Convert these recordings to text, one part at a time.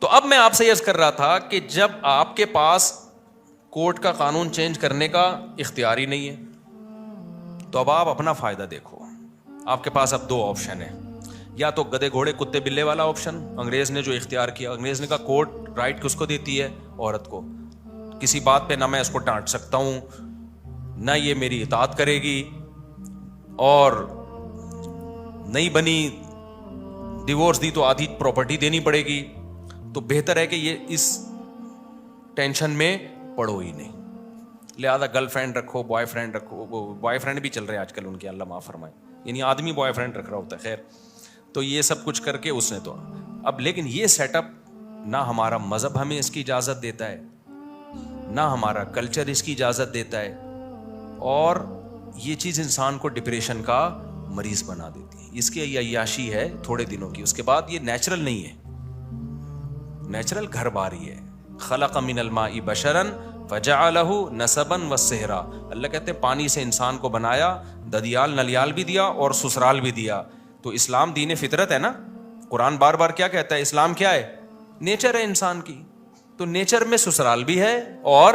تو اب میں آپ سے عرض کر رہا تھا کہ جب آپ کے پاس کورٹ کا قانون چینج کرنے کا اختیار ہی نہیں ہے تو اب آپ اپنا فائدہ دیکھو. آپ کے پاس اب دو آپشن ہیں, یا تو گدے گھوڑے کتے بلے والا آپشن, انگریز نے جو اختیار کیا, انگریز نے کہا کورٹ رائٹ کس کو دیتی ہے, عورت کو, کسی بات پہ نہ میں اس کو ڈانٹ سکتا ہوں نہ یہ میری اطاعت کرے گی, اور نہیں بنی ڈیورس دی تو آدھی پراپرٹی دینی پڑے گی, تو بہتر ہے کہ یہ اس ٹینشن میں پڑو ہی نہیں, لہذا گرل فرینڈ رکھو, بوائے فرینڈ رکھو. بوائے فرینڈ بھی چل رہے ہیں آج کل ان کے, اللہ معاف فرمائے, یعنی آدمی بوائے فرینڈ رکھ رہا ہوتا ہے. خیر, تو یہ سب کچھ کر کے اس نے تو اب, لیکن یہ سیٹ اپ نہ ہمارا مذہب ہمیں اس کی اجازت دیتا ہے, نہ ہمارا کلچر اس کی اجازت دیتا ہے, اور یہ چیز انسان کو ڈپریشن کا مریض بنا دیتی ہے. اس کی عیاشی ہے تھوڑے دنوں کی, اس کے بعد یہ نیچرل نہیں ہے, نیچرل گھر باری ہے. خلق من الماء بشرا فجعلہ نسبا وسحرا, اللہ کہتے ہیں پانی سے انسان کو بنایا, ددیال نلیال بھی دیا اور سسرال بھی دیا. تو اسلام دین فطرت ہے نا, قرآن بار بار کیا کہتا ہے, اسلام کیا ہے, نیچر ہے انسان کی, تو نیچر میں سسرال بھی ہے اور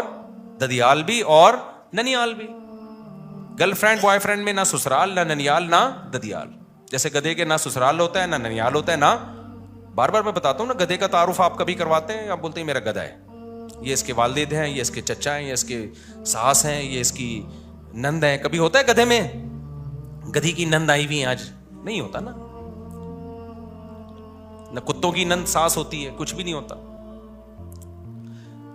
ددیال بھی اور ننیال بھی. گرل فرینڈ بوائے فرینڈ میں نہ سسرال نہ ننیال نہ ددیال, جیسے گدھے کے نہ سسرال ہوتا ہے نہ ننیال ہوتا ہے نہ, بار بار میں بتاتا ہوں نا, گدھے کا تعارف آپ کبھی کرواتے ہیں, آپ بولتے ہیں میرا گدھا ہے, یہ اس کے والد ہیں, یہ اس کے چچا ہیں, یہ اس کے ساس ہیں, یہ اس کی نند ہیں. کبھی ہوتا ہے گدھے میں گدھی کی نند آئی ہوئی ہیں آج, نہیں ہوتا نا. نہ کتوں کی نند ساس ہوتی ہے, کچھ بھی نہیں ہوتا.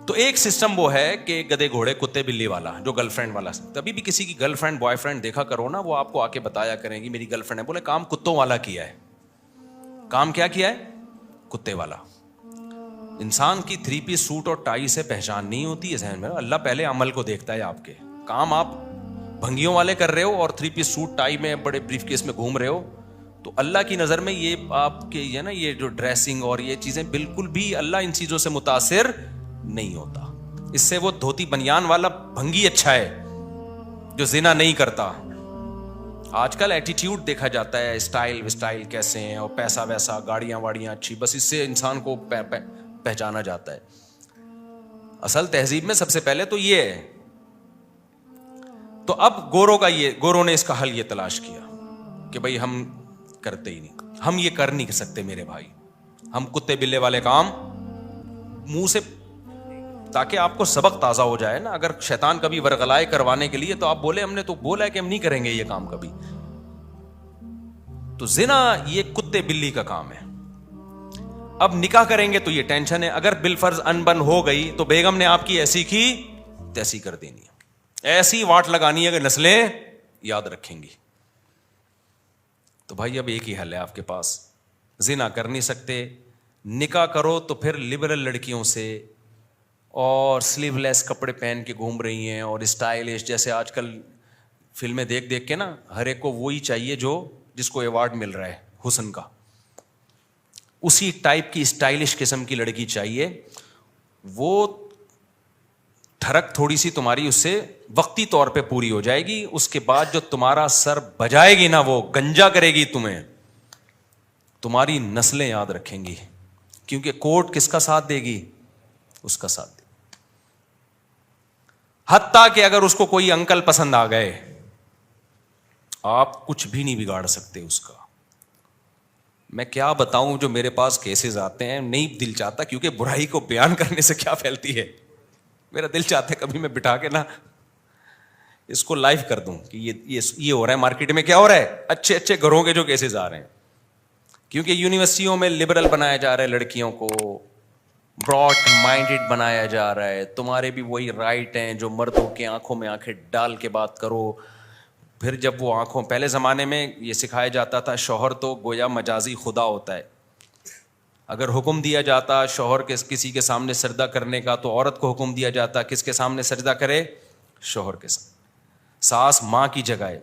تو ایک سسٹم وہ ہے کہ گدے گھوڑے کتے بلی والا, جو گرل فرینڈ والا. کبھی بھی کسی کی گرل فرینڈ بوائے فرینڈ دیکھا کرو نا, وہ آپ کو آ کے بتایا کریں گی میری گرل فرینڈ ہے, بولے کام کتوں والا کیا ہے. کام کیا کیا ہے, کتے والا. انسان کی 3 پیس سوٹ اور ٹائی سے پہچان نہیں ہوتی ہے ذہن میں. اللہ پہلے عمل کو دیکھتا ہے آپ کے. کام آپ بھنگیوں والے کر رہے ہو اور 3 پیس سوٹ ٹائی میں بڑے بریف کیس میں گھوم رہے ہو, تو اللہ کی نظر میں یہ آپ کے یہ نا, یہ جو ڈریسنگ اور یہ چیزیں بالکل بھی, اللہ ان چیزوں سے متاثر نہیں ہوتا. اس سے وہ دھوتی بنیان والا بھنگی اچھا ہے جو زنا نہیں کرتا. آج کل ایٹیٹیوڈ دیکھا جاتا ہے, اسٹائل وسٹائل کیسے ہیں, اور پیسہ ویسا, گاڑیاں واڑیاں اچھی, بس اس سے انسان کو پہچانا جاتا ہے. اصل تہذیب میں سب سے پہلے تو یہ ہے. تو اب گوروں نے اس کا حل یہ تلاش کیا کہ بھئی ہم کرتے ہی نہیں, ہم یہ کر نہیں سکتے میرے بھائی, ہم کتے بلے والے کام منہ سے, تاکہ آپ کو سبق تازہ ہو جائے نا. اگر شیطان کبھی ورغلائے کروانے کے لیے تو آپ بولے ہم نے تو بولا ہے کہ ہم نہیں کریں گے یہ کام کبھی. تو زنا یہ کتے بلی کا کام ہے. اب نکاح کریں گے تو یہ ٹینشن ہے, اگر بالفرض انبن ہو گئی تو بیگم نے آپ کی ایسی کی تیسی کر دینی ہے, ایسی واٹ لگانی ہے کہ نسلیں یاد رکھیں گی. تو بھائی اب ایک ہی حل ہے آپ کے پاس, زنا کر نہیں سکتے, نکاح کرو تو پھر لبرل لڑکیوں سے, اور سلیو لیس کپڑے پہن کے گھوم رہی ہیں, اور اسٹائلش, جیسے آج کل فلمیں دیکھ دیکھ کے نا ہر ایک کو وہی چاہیے جو جس کو ایوارڈ مل رہا ہے حسن کا, اسی ٹائپ کی اسٹائلش قسم کی لڑکی چاہیے. وہ ٹھڑک تھوڑی سی تمہاری اس سے وقتی طور پہ پوری ہو جائے گی, اس کے بعد جو تمہارا سر بجائے گی نا, وہ گنجا کرے گی تمہیں, تمہاری نسلیں یاد رکھیں گی, کیونکہ کورٹ کس کا ساتھ دے گی, اس کا ساتھ دے. حتیٰ کہ اگر اس کو کوئی انکل پسند آ گئے, آپ کچھ بھی نہیں بگاڑ سکتے اس کا. میں کیا بتاؤں, جو میرے پاس کیسز آتے ہیں, نہیں دل چاہتا, کیونکہ برائی کو بیان کرنے سے کیا پھیلتی ہے, میرا دل چاہتا ہے کبھی میں بٹھا کے نا اس کو لائیو کر دوں کہ یہ ہو رہا ہے مارکیٹ میں, کیا ہو رہا ہے, اچھے اچھے گھروں کے جو کیسز آ رہے ہیں. کیونکہ یونیورسٹیوں میں لبرل بنایا جا رہا ہے لڑکیوں کو, براڈ مائنڈڈ بنایا جا رہا ہے. تمہارے بھی وہی رائٹ ہیں جو مردوں کے آنکھوں میں آنکھیں ڈال کے بات کرو. پھر جب وہ آنکھوں, پہلے زمانے میں یہ سکھایا جاتا تھا شوہر تو گویا مجازی خدا ہوتا ہے. اگر حکم دیا جاتا شوہر کے کسی کے سامنے سجدہ کرنے کا, تو عورت کو حکم دیا جاتا کس کے سامنے سجدہ کرے, شوہر کے سامنے. ساس ماں کی جگہ ہے,